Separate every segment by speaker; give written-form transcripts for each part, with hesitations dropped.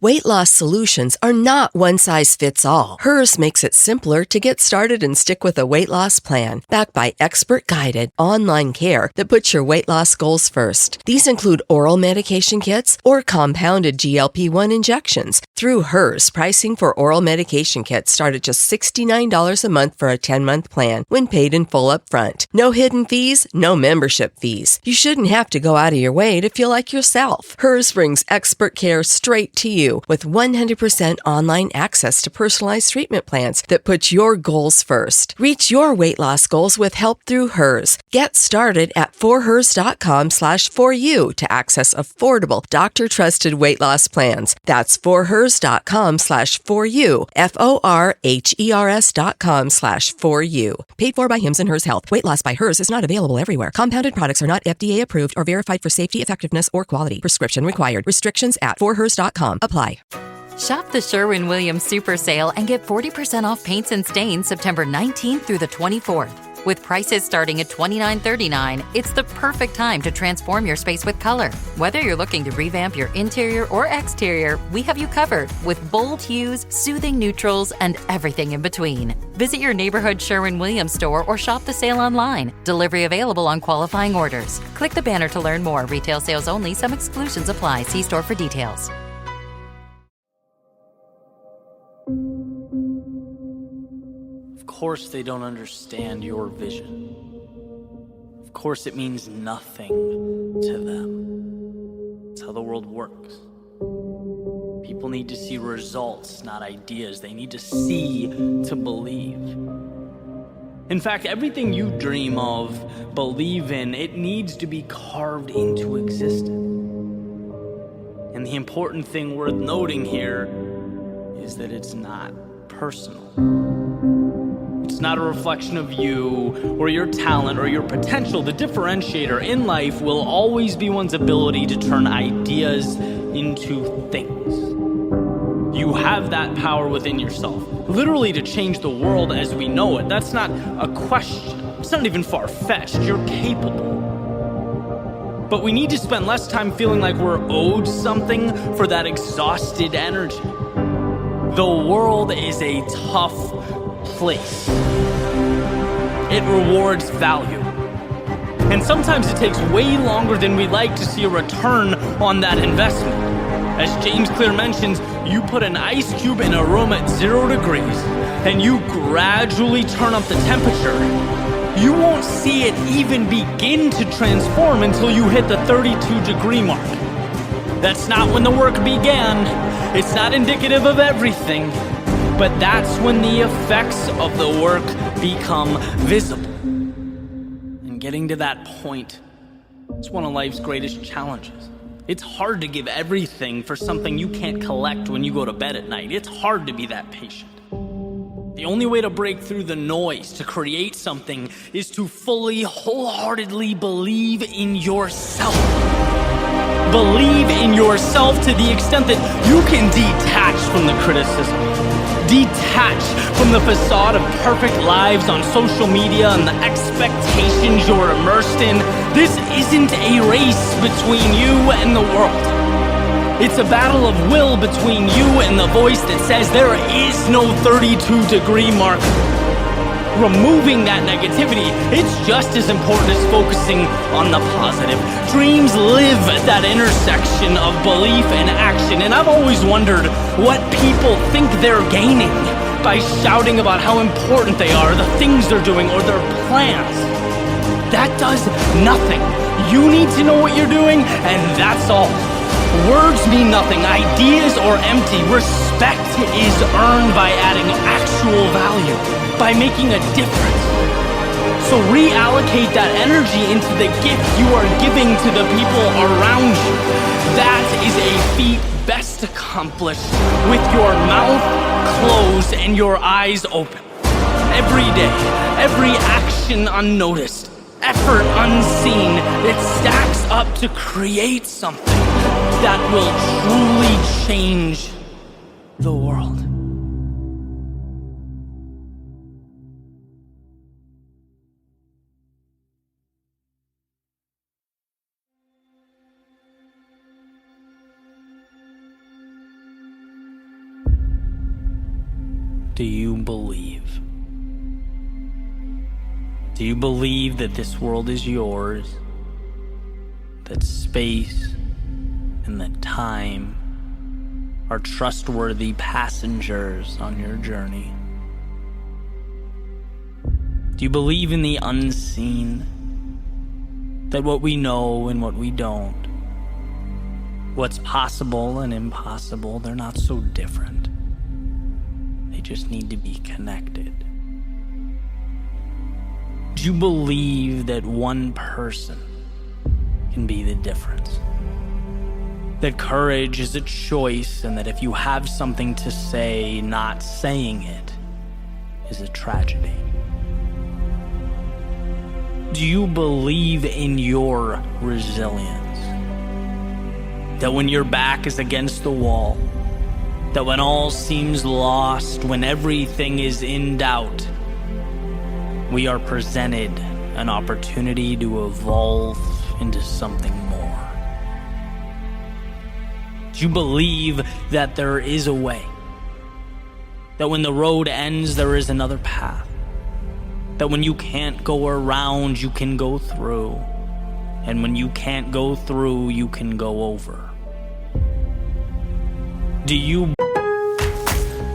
Speaker 1: Weight loss solutions are not one size fits all. Hers makes it simpler to get started and stick with a weight loss plan, backed by expert-guided online care that puts your weight loss goals first. These include oral medication kits or compounded GLP-1 injections. Through Hers, pricing for oral medication kits start at just $69 a month for a 10-month plan when paid in full up front. No hidden fees, no membership fees. You shouldn't have to go out of your way to feel like yourself. Hers brings expert care straight to you with 100% online access to personalized treatment plans that put your goals first. Reach your weight loss goals with help through Hers. Get started at forhers.com/4u to access affordable, doctor-trusted weight loss plans. That's forhers.com/4u, forhers.com/4u. Paid for by Hims and Hers Health. Weight loss by Hers is not available everywhere. Compounded products are not FDA approved or verified for safety, effectiveness, or quality. Prescription required. Restrictions at forhers.com apply.
Speaker 2: Shop the Sherwin-Williams Super Sale and get 40% off paints and stains September 19th through the 24th. With prices starting at $29.39, it's the perfect time to transform your space with color. Whether you're looking to revamp your interior or exterior, we have you covered with bold hues, soothing neutrals, and everything in between. Visit your neighborhood Sherwin-Williams store or shop the sale online. Delivery available on qualifying orders. Click the banner to learn more. Retail sales only. Some exclusions apply. See store for details.
Speaker 3: Of course they don't understand your vision. Of course it means nothing to them. It's how the world works. People need to see results, not ideas. They need to see to believe. In fact, everything you dream of, believe in, it needs to be carved into existence. And the important thing worth noting here is that it's not personal. It's not a reflection of you or your talent or your potential. The differentiator in life will always be one's ability to turn ideas into things. You have that power within yourself, literally to change the world as we know it. That's not a question. It's not even far-fetched. You're capable. But we need to spend less time feeling like we're owed something for that exhausted energy. The world is a tough place. It rewards value. And sometimes it takes way longer than we like to see a return on that investment. As James Clear mentions, you put an ice cube in a room at 0 degrees and you gradually turn up the temperature. You won't see it even begin to transform until you hit the 32-degree mark. That's not when the work began. It's not indicative of everything. But that's when the effects of the work become visible. And getting to that point is one of life's greatest challenges. It's hard to give everything for something you can't collect when you go to bed at night. It's hard to be that patient. The only way to break through the noise, to create something, is to fully, wholeheartedly believe in yourself. Believe in yourself to the extent that you can detach from the criticism. Detach from the facade of perfect lives on social media and the expectations you're immersed in. This isn't a race between you and the world. It's a battle of will between you and the voice that says there is no 32-degree mark. Removing that negativity, it's just as important as focusing on the positive. Dreams live at that intersection of belief and action, and I've always wondered what people think they're gaining by shouting about how important they are, the things they're doing, or their plans. That does nothing. You need to know what you're doing, and that's all. Words mean nothing. Ideas are empty. Respect is earned by adding actual value, by making a difference. So reallocate that energy into the gift you are giving to the people around you. That is a feat best accomplished with your mouth closed and your eyes open. Every day, every action unnoticed, effort unseen, it stacks up to create something that will truly change the world. do you believe? Do you believe that this world is yours? That space and that time are trustworthy passengers on your journey? Do you believe in the unseen? That what we know and what we don't, what's possible and impossible, they're not so different. They just need to be connected. Do you believe that one person can be the difference? That courage is a choice, and that if you have something to say, not saying it is a tragedy? Do you believe in your resilience? That when your back is against the wall, that when all seems lost, when everything is in doubt, we are presented an opportunity to evolve into something more? Do you believe that there is a way? That when the road ends, there is another path? That when you can't go around, you can go through. And when you can't go through, you can go over. Do you...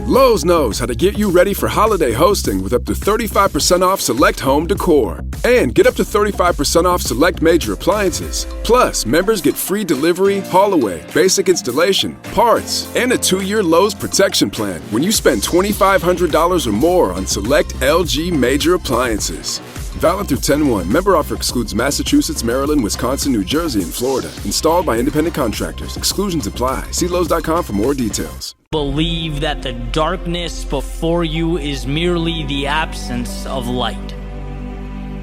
Speaker 4: Lowe's knows how to get you ready for holiday hosting with up to 35% off select home decor. And get up to 35% off select major appliances. Plus, members get free delivery, haul away, basic installation, parts, and a 2-year Lowe's protection plan when you spend $2,500 or more on select LG major appliances. Valid through 10/1. Member offer excludes Massachusetts, Maryland, Wisconsin, New Jersey, and Florida. Installed by independent contractors. Exclusions apply. See Lowe's.com for more details.
Speaker 3: Believe that the darkness before you is merely the absence of light.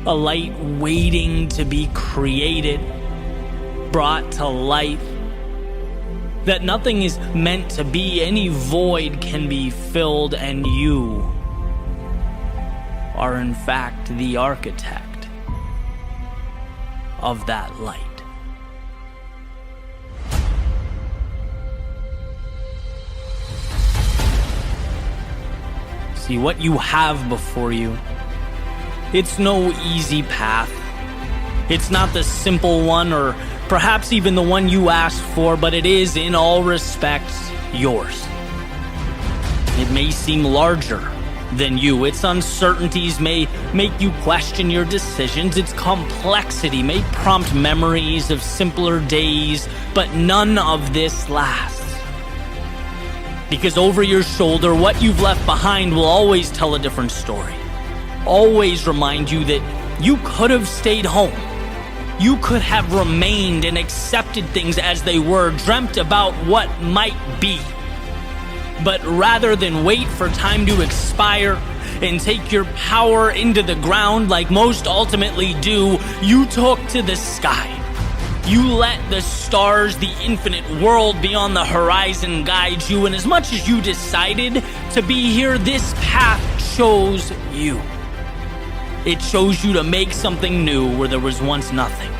Speaker 3: A light waiting to be created, brought to life. That nothing is meant to be, any void can be filled, and you are in fact the architect of that light. See, what you have before you, it's no easy path. It's not the simple one, or perhaps even the one you asked for, but it is in all respects yours. It may seem larger than you. Its uncertainties may make you question your decisions. Its complexity may prompt memories of simpler days, but none of this lasts. Because over your shoulder, what you've left behind will always tell a different story. Always remind you that you could have stayed home. You could have remained and accepted things as they were, dreamt about what might be. But rather than wait for time to expire and take your power into the ground like most ultimately do, you took to the sky. You let the stars, the infinite world beyond the horizon guide you, and as much as you decided to be here, this path chose you. It chose you to make something new where there was once nothing.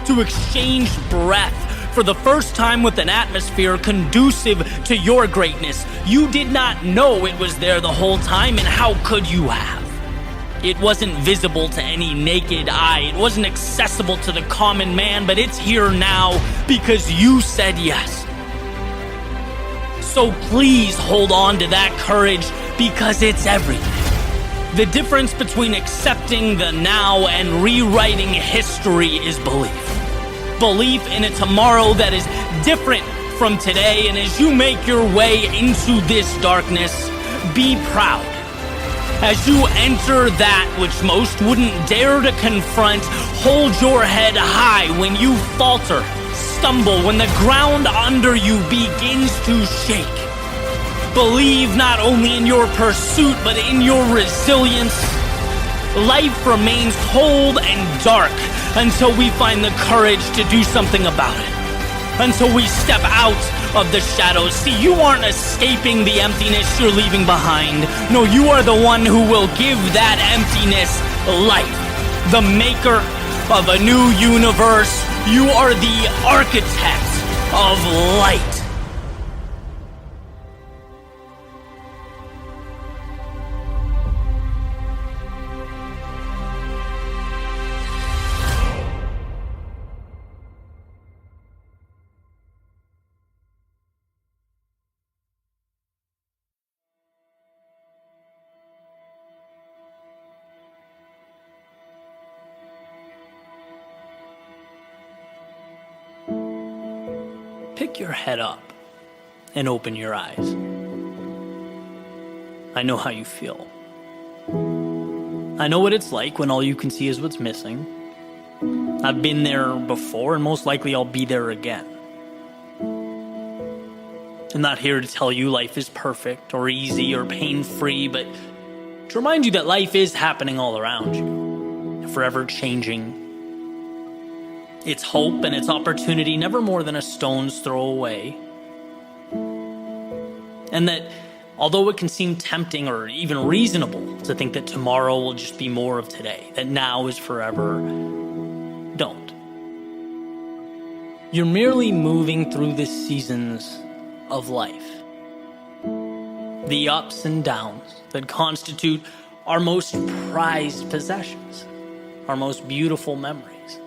Speaker 3: To exchange breath for the first time with an atmosphere conducive to your greatness. You did not know it was there the whole time, and how could you have? It wasn't visible to any naked eye. It wasn't accessible to the common man, but it's here now because you said yes. So please hold on to that courage, because it's everything. The difference between accepting the now and rewriting history is belief. Belief in a tomorrow that is different from today, and as you make your way into this darkness, be proud. As you enter that which most wouldn't dare to confront, hold your head high when you falter, stumble, when the ground under you begins to shake. Believe not only in your pursuit, but in your resilience. Life remains cold and dark until we find the courage to do something about it. Until we step out of the shadows. See, you aren't escaping the emptiness you're leaving behind. No, you are the one who will give that emptiness life. The maker of a new universe. You are the architect of light. pick your head up and open your eyes. I know how you feel. I know what it's like when all you can see is what's missing. I've been there before, and most likely I'll be there again. I'm not here to tell you life is perfect or easy or pain-free, but to remind you that life is happening all around you, forever changing. It's hope and it's opportunity never more than a stone's throw away. And that although it can seem tempting or even reasonable to think that tomorrow will just be more of today, that now is forever, don't. You're merely moving through the seasons of life. The ups and downs that constitute our most prized possessions, our most beautiful memories.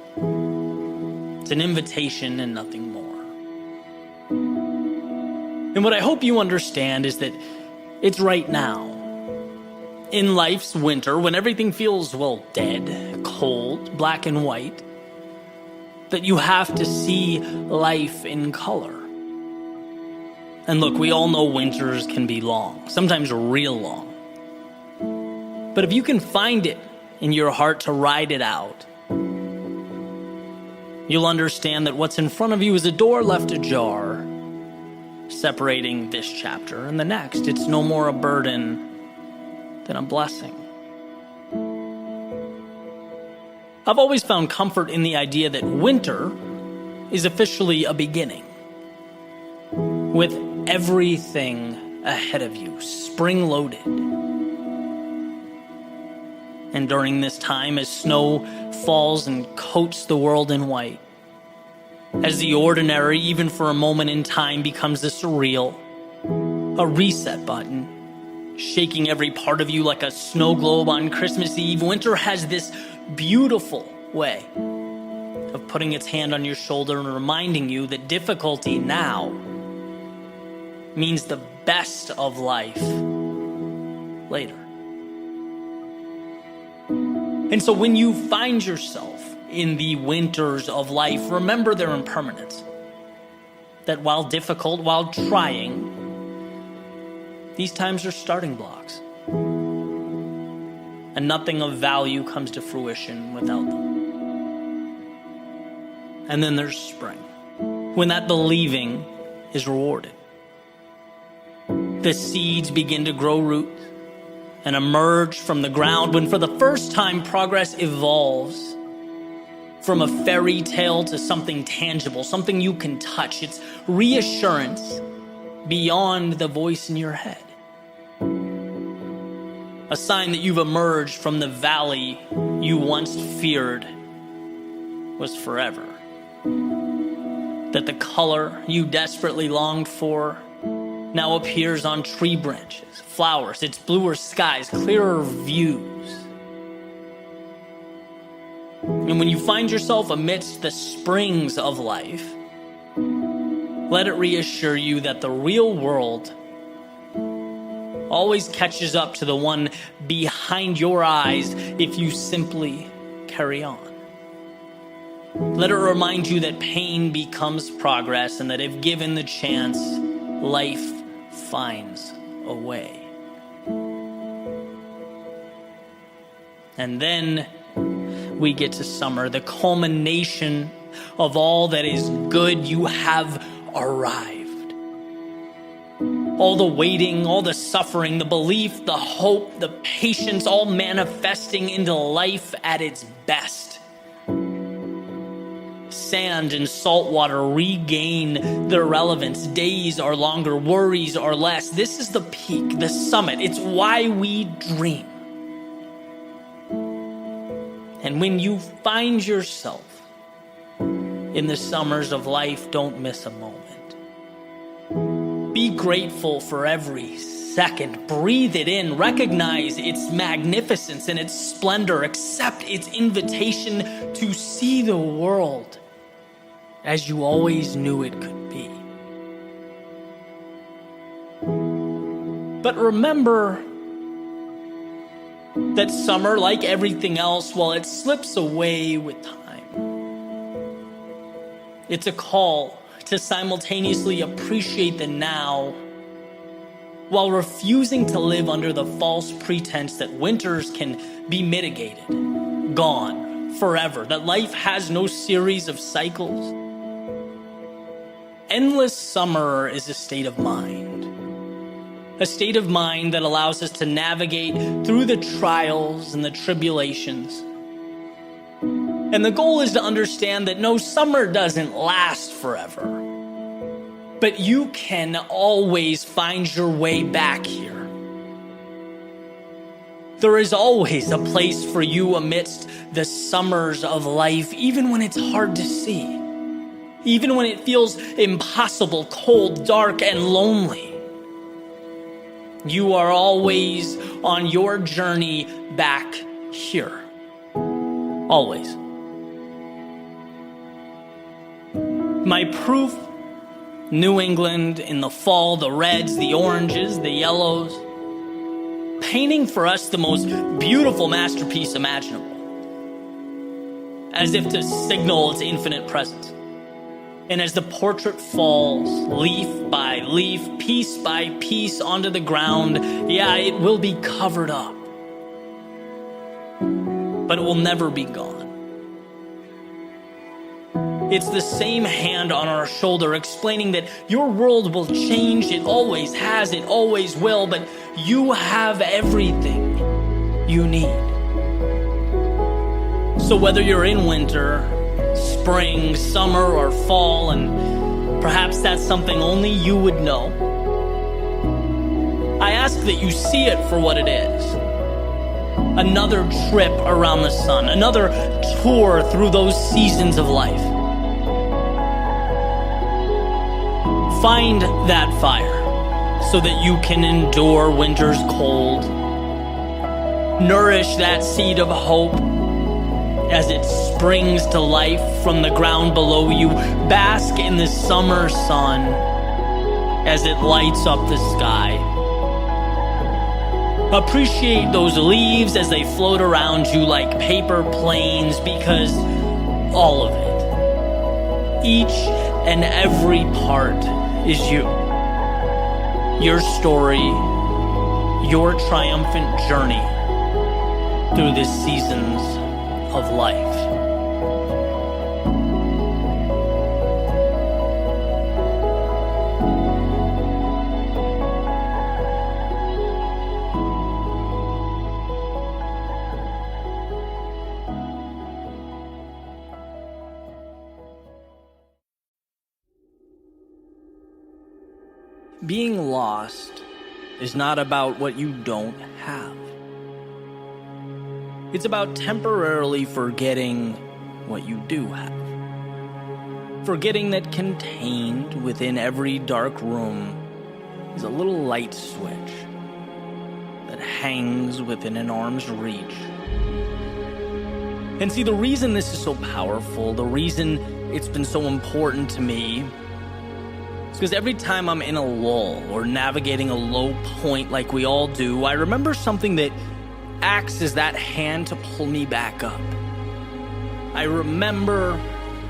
Speaker 3: It's an invitation and nothing more. And what I hope you understand is that it's right now, in life's winter, when everything feels, well, dead, cold, black and white, that you have to see life in color. And look, we all know winters can be long, sometimes real long. But if you can find it in your heart to ride it out, you'll understand that what's in front of you is a door left ajar, separating this chapter and the next. It's no more a burden than a blessing. I've always found comfort in the idea that winter is officially a beginning, with everything ahead of you, spring-loaded. And during this time, as snow falls and coats the world in white, as the ordinary, even for a moment in time, becomes the surreal, a reset button, shaking every part of you like a snow globe on Christmas Eve, winter has this beautiful way of putting its hand on your shoulder and reminding you that difficulty now means the best of life later. And so when you find yourself in the winters of life, remember their impermanence. That while difficult, while trying, these times are starting blocks. And nothing of value comes to fruition without them. And then there's spring, when that believing is rewarded. The seeds begin to grow roots and emerge from the ground, when for the first time progress evolves from a fairy tale to something tangible, something you can touch. It's reassurance beyond the voice in your head. A sign that you've emerged from the valley you once feared was forever. That the color you desperately longed for now appears on tree branches, flowers, it's bluer skies, clearer views. And when you find yourself amidst the springs of life, let it reassure you that the real world always catches up to the one behind your eyes if you simply carry on. Let it remind you that pain becomes progress, and that if given the chance, life finds a way. And then we get to summer, the culmination of all that is good. You have arrived. All the waiting, all the suffering, the belief, the hope, the patience, all manifesting into life at its best. Sand and salt water regain their relevance. Days are longer, worries are less. This is the peak, the summit. It's why we dream. And when you find yourself in the summers of life, don't miss a moment. Be grateful for every second. Breathe it in. Recognize its magnificence and its splendor. Accept its invitation to see the world as you always knew it could be. But remember that summer, like everything else, while it slips away with time, it's a call to simultaneously appreciate the now while refusing to live under the false pretense that winters can be mitigated, gone, forever, that life has no series of cycles. Endless summer is a state of mind. A state of mind that allows us to navigate through the trials and the tribulations. And the goal is to understand that no, summer doesn't last forever. But you can always find your way back here. There is always a place for you amidst the summers of life, even when it's hard to see. Even when it feels impossible, cold, dark, and lonely. You are always on your journey back here. Always. My proof: New England in the fall, the reds, the oranges, the yellows, painting for us the most beautiful masterpiece imaginable, as if to signal its infinite presence. And as the portrait falls, leaf by leaf, piece by piece onto the ground, it will be covered up, but it will never be gone. It's the same hand on our shoulder explaining that your world will change. It always has, it always will, but you have everything you need. So whether you're in winter, spring, summer, or fall, and perhaps that's something only you would know, I ask that you see it for what it is. Another trip around the sun, another tour through those seasons of life. Find that fire so that you can endure winter's cold. Nourish that seed of hope as it springs to life from the ground below you. Bask in the summer sun as it lights up the sky. Appreciate those leaves as they float around you like paper planes, because all of it, each and every part, is you. Your story, your triumphant journey through the seasons of life. Being lost is not about what you don't have. It's about temporarily forgetting what you do have. Forgetting that contained within every dark room is a little light switch that hangs within an arm's reach. And see, the reason this is so powerful, the reason it's been so important to me, is because every time I'm in a lull or navigating a low point like we all do, I remember something that acts as that hand to pull me back up. I remember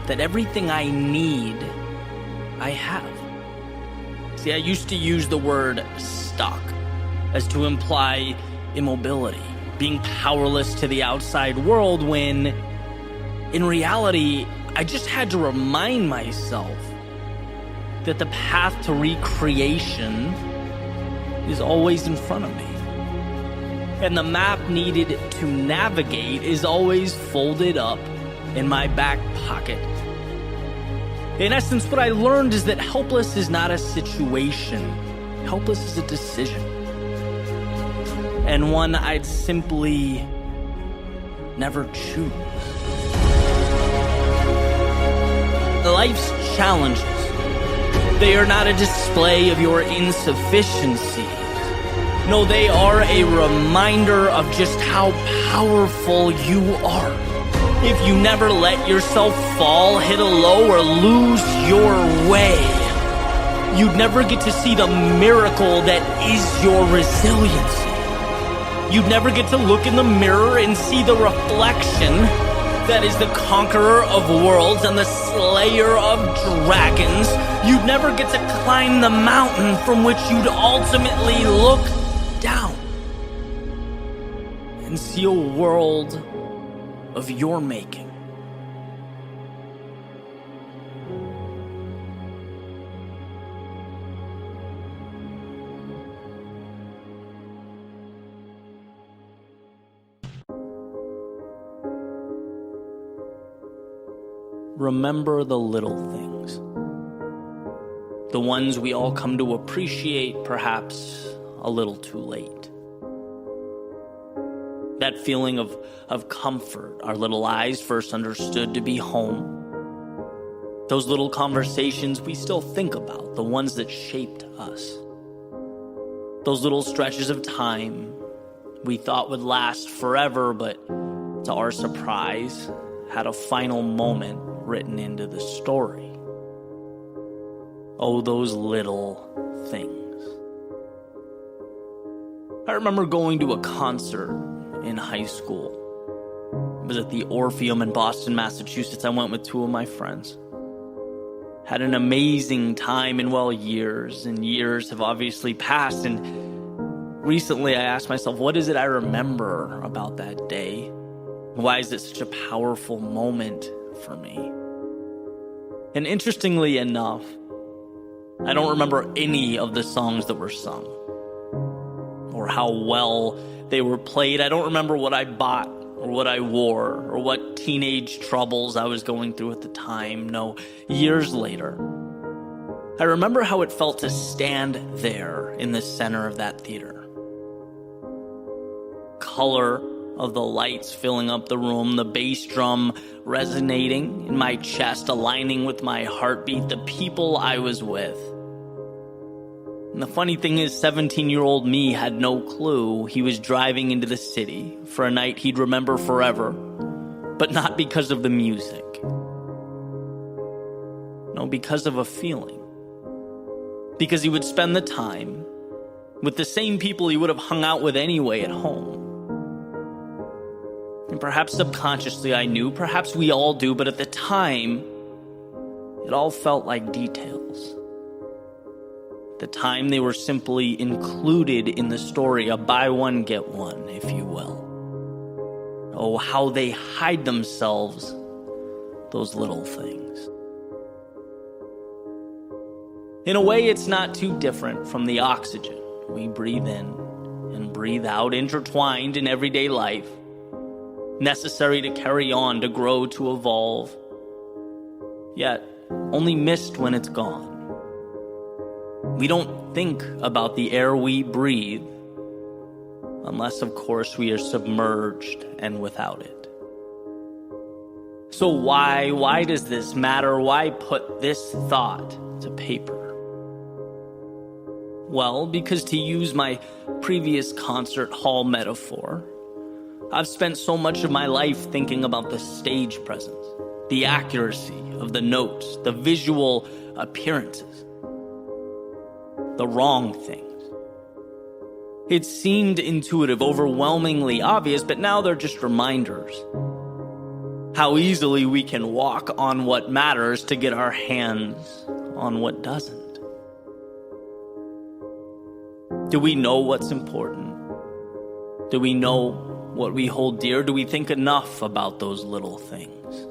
Speaker 3: that everything I need, I have. See, I used to use the word stuck as to imply immobility, being powerless to the outside world, when in reality, I just had to remind myself that the path to recreation is always in front of me. And the map needed to navigate is always folded up in my back pocket. In essence, what I learned is that helpless is not a situation. Helpless is a decision. And one I'd simply never choose. Life's challenges, they are not a display of your insufficiencies. No, they are a reminder of just how powerful you are. If you never let yourself fall, hit a low, or lose your way, you'd never get to see the miracle that is your resiliency. You'd never get to look in the mirror and see the reflection that is the conqueror of worlds and the slayer of dragons, you'd never get to climb the mountain from which you'd ultimately look down and see a world of your making. Remember the little things. The ones we all come to appreciate, perhaps a little too late. That feeling of comfort our little eyes first understood to be home. Those little conversations we still think about, the ones that shaped us. Those little stretches of time we thought would last forever, but to our surprise, had a final moment written into the story. Oh, those little things. I remember going to a concert in high school. It was at the Orpheum in Boston, Massachusetts. I went with two of my friends. Had an amazing time, and years and years have obviously passed, and recently I asked myself, what is it I remember about that day? Why is it such a powerful moment for me? And interestingly enough, I don't remember any of the songs that were sung or how well they were played. I don't remember what I bought or what I wore or what teenage troubles I was going through at the time. No, years later, I remember how it felt to stand there in the center of that theater. Color of the lights filling up the room, the bass drum resonating in my chest, aligning with my heartbeat, the people I was with. And the funny thing is, 17-year-old me had no clue he was driving into the city for a night he'd remember forever, but not because of the music. No, because of a feeling. Because he would spend the time with the same people he would have hung out with anyway at home. And perhaps subconsciously I knew, perhaps we all do, but at the time, it all felt like details. At the time, they were simply included in the story, a buy one, get one, if you will. Oh, how they hide themselves, those little things. In a way, it's not too different from the oxygen we breathe in and breathe out, intertwined in everyday life. Necessary to carry on, to grow, to evolve, yet only missed when it's gone. We don't think about the air we breathe unless, of course, we are submerged and without it. So why does this matter? Why put this thought to paper? Well, because to use my previous concert hall metaphor, I've spent so much of my life thinking about the stage presence, the accuracy of the notes, the visual appearances, the wrong things. It seemed intuitive, overwhelmingly obvious, but now they're just reminders. How easily we can walk on what matters to get our hands on what doesn't. Do we know what's important? Do we know what we hold dear? Do we think enough about those little things?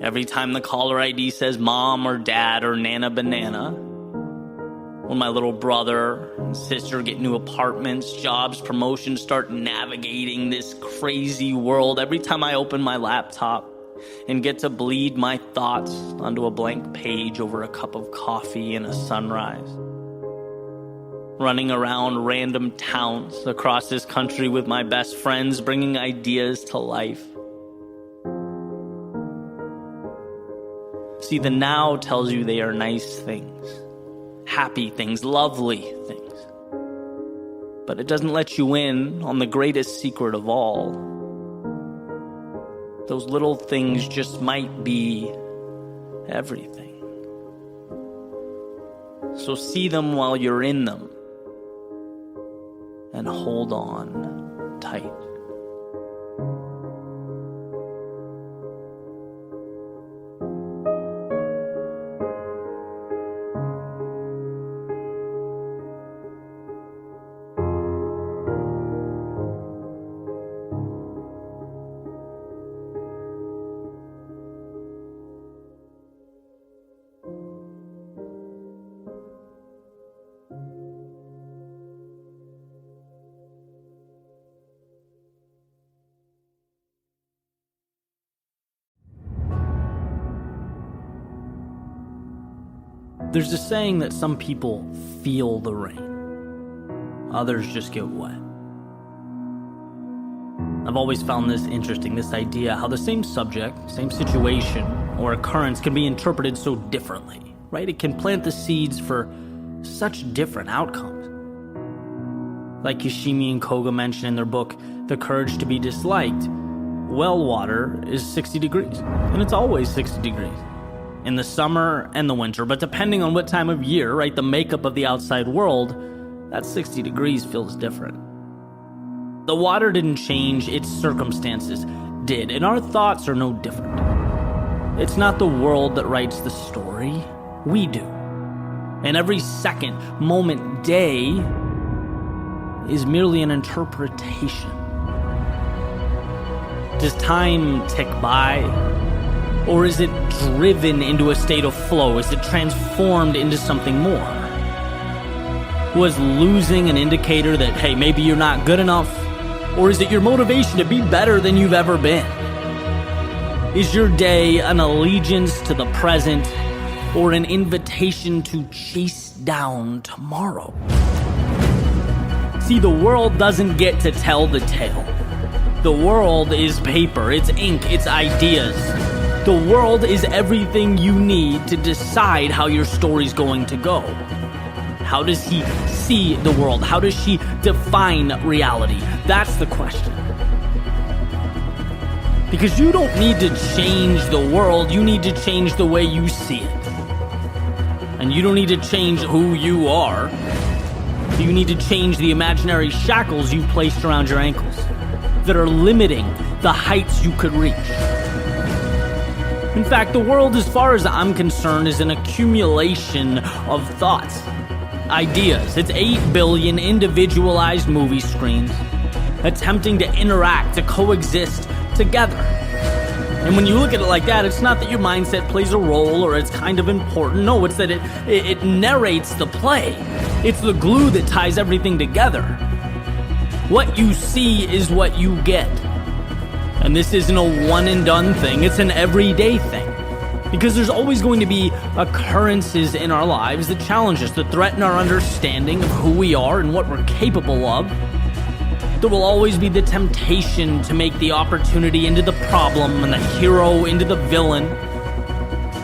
Speaker 3: Every time the caller ID says mom or dad or nana banana, when my little brother and sister get new apartments, jobs, promotions, start navigating this crazy world, every time I open my laptop and get to bleed my thoughts onto a blank page over a cup of coffee and a sunrise, running around random towns across this country with my best friends, bringing ideas to life. See, the now tells you they are nice things, happy things, lovely things. But it doesn't let you in on the greatest secret of all. Those little things just might be everything. So see them while you're in them. And hold on tight. There's a saying that some people feel the rain, others just get wet. I've always found this interesting, this idea how the same subject, same situation, or occurrence can be interpreted so differently, right? It can plant the seeds for such different outcomes. Like Yoshimi and Koga mention in their book, The Courage to be Disliked, well water is 60 degrees, and it's always 60 degrees. In the summer and the winter, but depending on what time of year, right, the makeup of the outside world, that 60 degrees feels different. The water didn't change, its circumstances did, and our thoughts are no different. It's not the world that writes the story, we do. And every second, moment, day is merely an interpretation. Does time tick by? Or is it driven into a state of flow? Is it transformed into something more? Was losing an indicator that, hey, maybe you're not good enough? Or is it your motivation to be better than you've ever been? Is your day an allegiance to the present or an invitation to chase down tomorrow? See, the world doesn't get to tell the tale. The world is paper, it's ink, it's ideas. The world is everything you need to decide how your story's going to go. How does he see the world? How does she define reality? That's the question. Because you don't need to change the world, you need to change the way you see it. And you don't need to change who you are. You need to change the imaginary shackles you've placed around your ankles that are limiting the heights you could reach. In fact, the world, as far as I'm concerned, is an accumulation of thoughts, ideas. It's 8 billion individualized movie screens attempting to interact, to coexist together. And when you look at it like that, it's not that your mindset plays a role or it's kind of important. No, it's that it narrates the play. It's the glue that ties everything together. What you see is what you get. And this isn't a one and done thing, it's an everyday thing. Because there's always going to be occurrences in our lives that challenge us, that threaten our understanding of who we are and what we're capable of. There will always be the temptation to make the opportunity into the problem and the hero into the villain.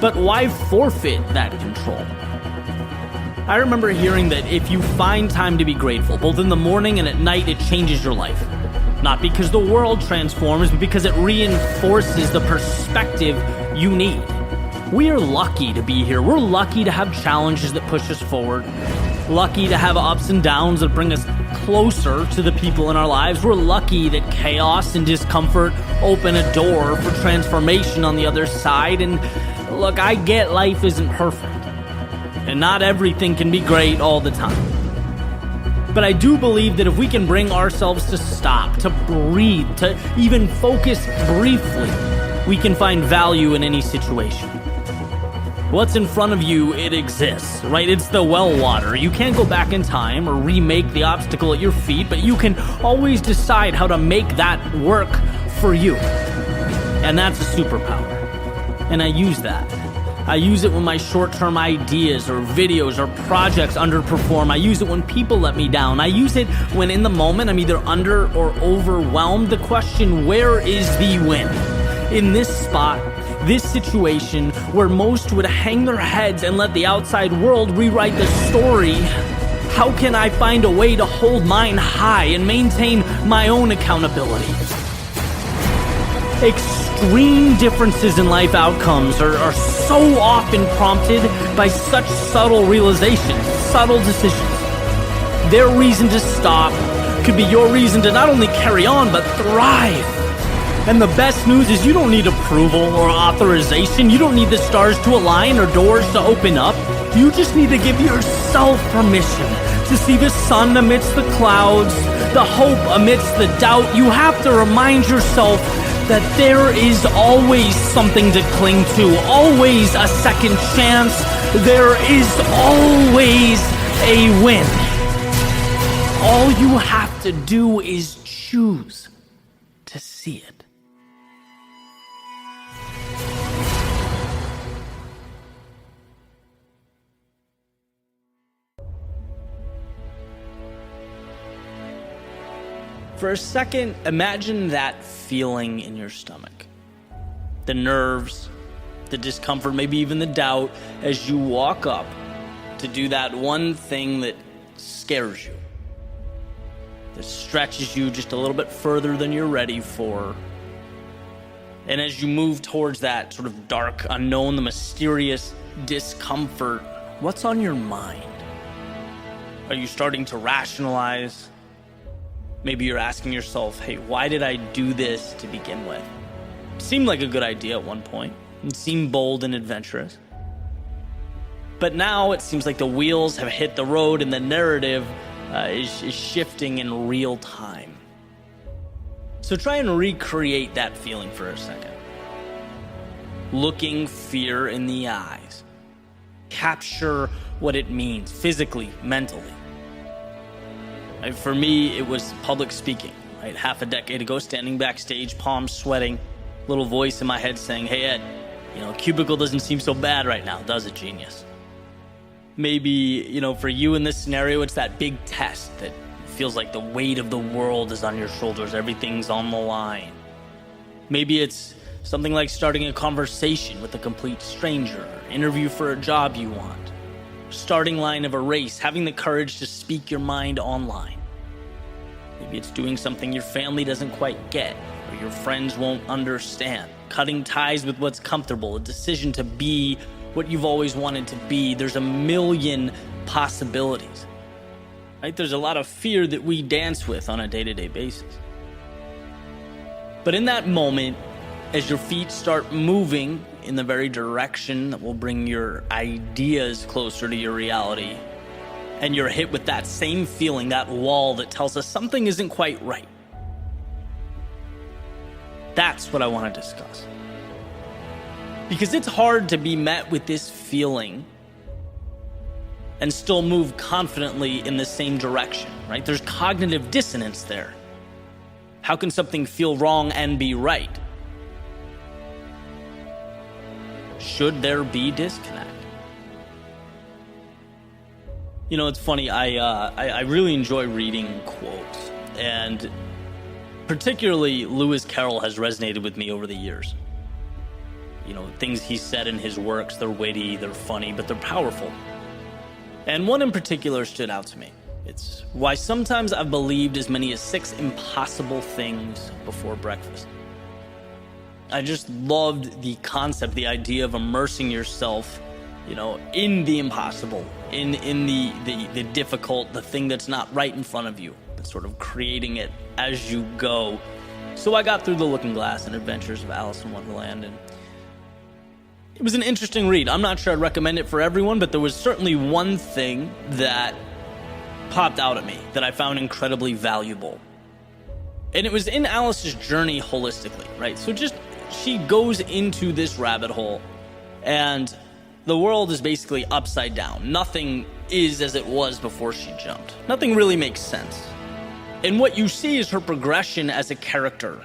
Speaker 3: But why forfeit that control? I remember hearing that if you find time to be grateful, both in the morning and at night, it changes your life. Not because the world transforms, but because it reinforces the perspective you need. We are lucky to be here. We're lucky to have challenges that push us forward. Lucky to have ups and downs that bring us closer to the people in our lives. We're lucky that chaos and discomfort open a door for transformation on the other side. And look, I get life isn't perfect. And not everything can be great all the time. But I do believe that if we can bring ourselves to stop, to breathe, to even focus briefly, we can find value in any situation. What's in front of you, it exists, right? It's the well water. You can't go back in time or remake the obstacle at your feet, but you can always decide how to make that work for you. And that's a superpower. And I use that. I use it when my short-term ideas or videos or projects underperform. I use it when people let me down. I use it when in the moment I'm either under or overwhelmed. The question, where is the win? In this spot, this situation where most would hang their heads and let the outside world rewrite the story, how can I find a way to hold mine high and maintain my own accountability? Extreme differences in life outcomes are so often prompted by such subtle realizations, subtle decisions. Their reason to stop could be your reason to not only carry on, but thrive. And the best news is you don't need approval or authorization. You don't need the stars to align or doors to open up. You just need to give yourself permission to see the sun amidst the clouds, the hope amidst the doubt. You have to remind yourself that there is always something to cling to, always a second chance. There is always a win. All you have to do is choose to see it. For a second, imagine that feeling in your stomach. The nerves, the discomfort, maybe even the doubt as you walk up to do that one thing that scares you, that stretches you just a little bit further than you're ready for. And as you move towards that sort of dark unknown, the mysterious discomfort, what's on your mind? Are you starting to rationalize? Maybe you're asking yourself, hey, why did I do this to begin with? It seemed like a good idea at one point. It seemed bold and adventurous. But now it seems like the wheels have hit the road and the narrative is shifting in real time. So try and recreate that feeling for a second. Looking fear in the eyes. Capture what it means physically, mentally. For me, it was public speaking, right? Half a decade ago, standing backstage, palms sweating, little voice in my head saying, hey, Ed, cubicle doesn't seem so bad right now, does it, genius? Maybe, for you in this scenario, it's that big test that feels like the weight of the world is on your shoulders, everything's on the line. Maybe it's something like starting a conversation with a complete stranger, interview for a job you want, starting line of a race, having the courage to speak your mind online. Maybe it's doing something your family doesn't quite get or your friends won't understand, cutting ties with what's comfortable, a decision to be what you've always wanted to be. There's a million possibilities, right? There's a lot of fear that we dance with on a day-to-day basis. But in that moment, as your feet start moving in the very direction that will bring your ideas closer to your reality, and you're hit with that same feeling, that wall that tells us something isn't quite right. That's what I want to discuss. Because it's hard to be met with this feeling and still move confidently in the same direction, right? There's cognitive dissonance there. How can something feel wrong and be right? Should there be disconnect? It's funny, I really enjoy reading quotes, and particularly Lewis Carroll has resonated with me over the years. Things he said in his works, they're witty, they're funny, but they're powerful. And one in particular stood out to me. It's why sometimes I've believed as many as 6 impossible things before breakfast. I just loved the concept, the idea of immersing yourself, in the impossible, in the difficult, the thing that's not right in front of you, and sort of creating it as you go. So I got through The Looking Glass and Adventures of Alice in Wonderland, and it was an interesting read. I'm not sure I'd recommend it for everyone, but there was certainly one thing that popped out at me that I found incredibly valuable. And it was in Alice's journey holistically, right? So she goes into this rabbit hole, and the world is basically upside down. Nothing is as it was before she jumped. Nothing really makes sense. And what you see is her progression as a character,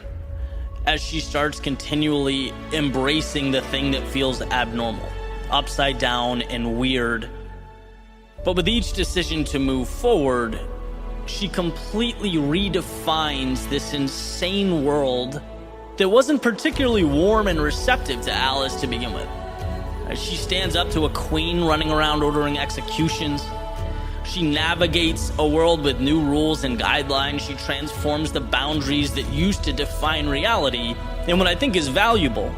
Speaker 3: as she starts continually embracing the thing that feels abnormal, upside down and weird. But with each decision to move forward, she completely redefines this insane world that wasn't particularly warm and receptive to Alice to begin with. As she stands up to a queen running around ordering executions, she navigates a world with new rules and guidelines. She transforms the boundaries that used to define reality. And what I think is valuable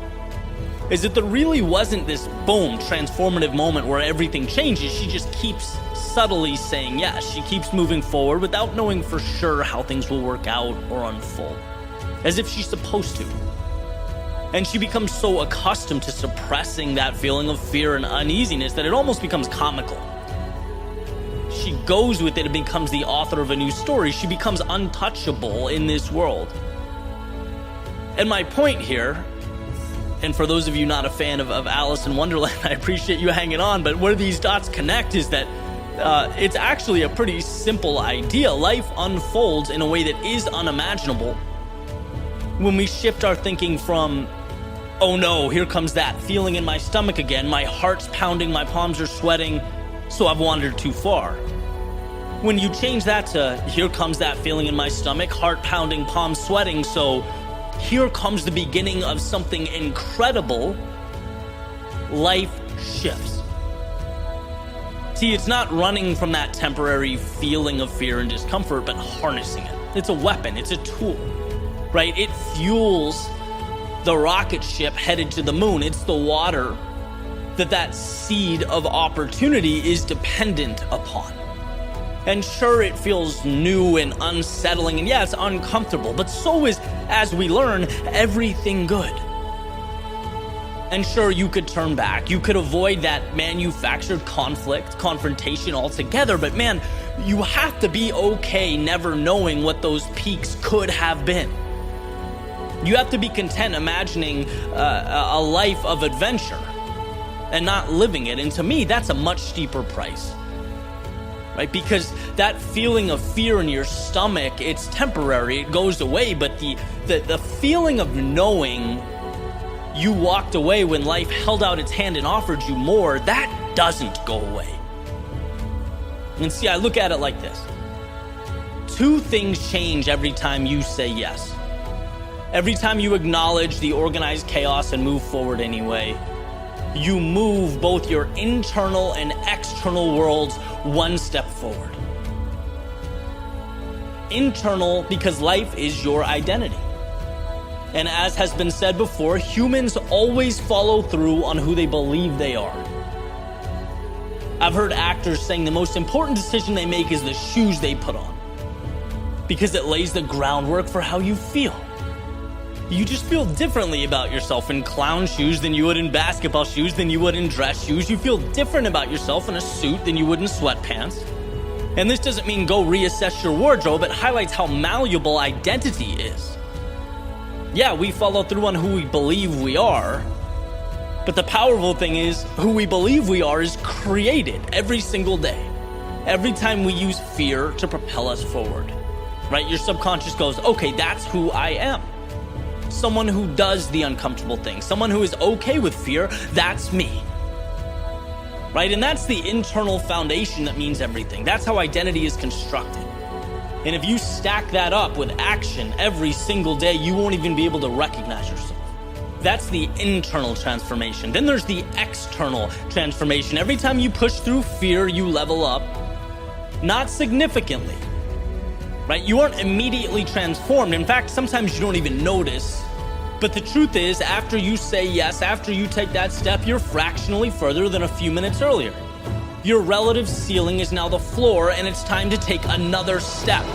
Speaker 3: is that there really wasn't this boom, transformative moment where everything changes. She just keeps subtly saying yes. She keeps moving forward without knowing for sure how things will work out or unfold, as if she's supposed to. And she becomes so accustomed to suppressing that feeling of fear and uneasiness that it almost becomes comical. She goes with it and becomes the author of a new story. She becomes untouchable in this world. And my point here, and for those of you not a fan of Alice in Wonderland, I appreciate you hanging on, but where these dots connect is that it's actually a pretty simple idea. Life unfolds in a way that is unimaginable when we shift our thinking from, oh no, here comes that feeling in my stomach again, my heart's pounding, my palms are sweating, so I've wandered too far. When you change that to, here comes that feeling in my stomach, heart pounding, palms sweating, so here comes the beginning of something incredible, life shifts. See, it's not running from that temporary feeling of fear and discomfort, but harnessing it. It's a weapon, it's a tool, right? It fuels the rocket ship headed to the moon. It's the water that seed of opportunity is dependent upon. And sure, it feels new and unsettling, and yeah, it's uncomfortable, but so is, as we learn, everything good. And sure, you could turn back. You could avoid that manufactured confrontation altogether, but man, you have to be okay never knowing what those peaks could have been. You have to be content imagining a life of adventure and not living it. And to me, that's a much steeper price. Right? Because that feeling of fear in your stomach, it's temporary, it goes away, but the feeling of knowing you walked away when life held out its hand and offered you more, that doesn't go away. And see, I look at it like this. Two things change every time you say yes. Every time you acknowledge the organized chaos and move forward anyway, you move both your internal and external worlds one step forward. Internal, because life is your identity. And as has been said before, humans always follow through on who they believe they are. I've heard actors saying the most important decision they make is the shoes they put on, because it lays the groundwork for how you feel. You just feel differently about yourself in clown shoes than you would in basketball shoes than you would in dress shoes. You feel different about yourself in a suit than you would in sweatpants. And this doesn't mean go reassess your wardrobe. It highlights how malleable identity is. Yeah, we follow through on who we believe we are, but the powerful thing is who we believe we are is created every single day. Every time we use fear to propel us forward, right? Your subconscious goes, okay, that's who I am. Someone who does the uncomfortable things, someone who is okay with fear, that's me. Right? And that's the internal foundation that means everything. That's how identity is constructed. And if you stack that up with action every single day, you won't even be able to recognize yourself. That's the internal transformation. Then there's the external transformation. Every time you push through fear, you level up. Not significantly. Right? You aren't immediately transformed. In fact, sometimes you don't even notice. But the truth is, after you say yes, after you take that step, you're fractionally further than a few minutes earlier. Your relative ceiling is now the floor, and it's time to take another step.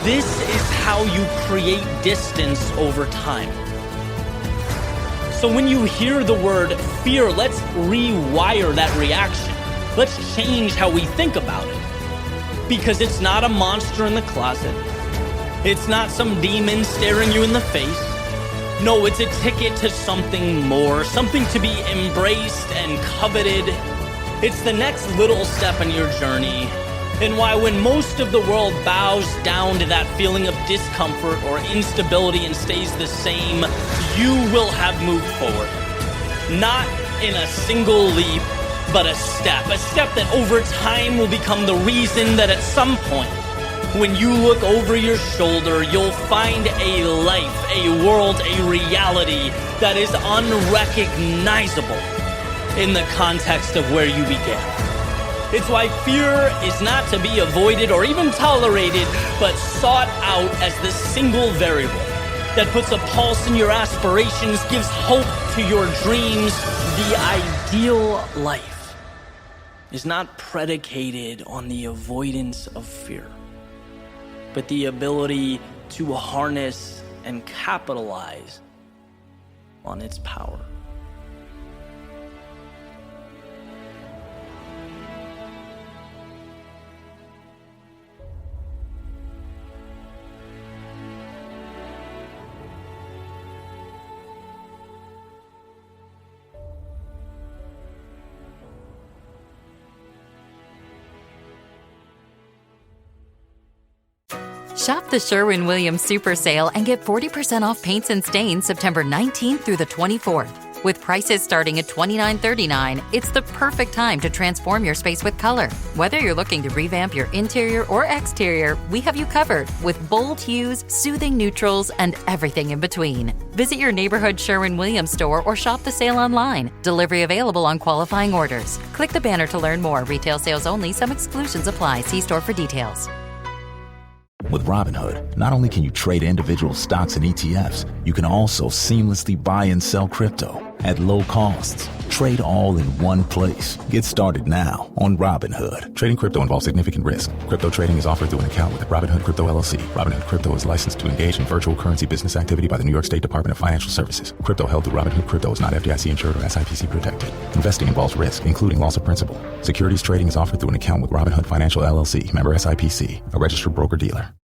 Speaker 3: This is how you create distance over time. So when you hear the word fear, let's rewire that reaction. Let's change how we think about it. Because it's not a monster in the closet. It's not some demon staring you in the face. No, it's a ticket to something more, something to be embraced and coveted. It's the next little step in your journey. And why when most of the world bows down to that feeling of discomfort or instability and stays the same, you will have moved forward. Not in a single leap, but a step that over time will become the reason that at some point, when you look over your shoulder, you'll find a life, a world, a reality that is unrecognizable in the context of where you began. It's why fear is not to be avoided or even tolerated, but sought out as the single variable that puts a pulse in your aspirations, gives hope to your dreams. The ideal life is not predicated on the avoidance of fear, but the ability to harness and capitalize on its power.
Speaker 2: Shop the Sherwin-Williams Super Sale and get 40% off paints and stains September 19th through the 24th. With prices starting at $29.39, it's the perfect time to transform your space with color. Whether you're looking to revamp your interior or exterior, we have you covered with bold hues, soothing neutrals, and everything in between. Visit your neighborhood Sherwin-Williams store or shop the sale online. Delivery available on qualifying orders. Click the banner to learn more. Retail sales only. Some exclusions apply. See store for details.
Speaker 5: With Robinhood, not only can you trade individual stocks and ETFs, you can also seamlessly buy and sell crypto at low costs. Trade all in one place. Get started now on Robinhood. Trading crypto involves significant risk. Crypto trading is offered through an account with Robinhood Crypto LLC. Robinhood Crypto is licensed to engage in virtual currency business activity by the New York State Department of Financial Services. Crypto held through Robinhood Crypto is not FDIC insured or SIPC protected. Investing involves risk, including loss of principal. Securities trading is offered through an account with Robinhood Financial LLC, member SIPC, a registered broker-dealer.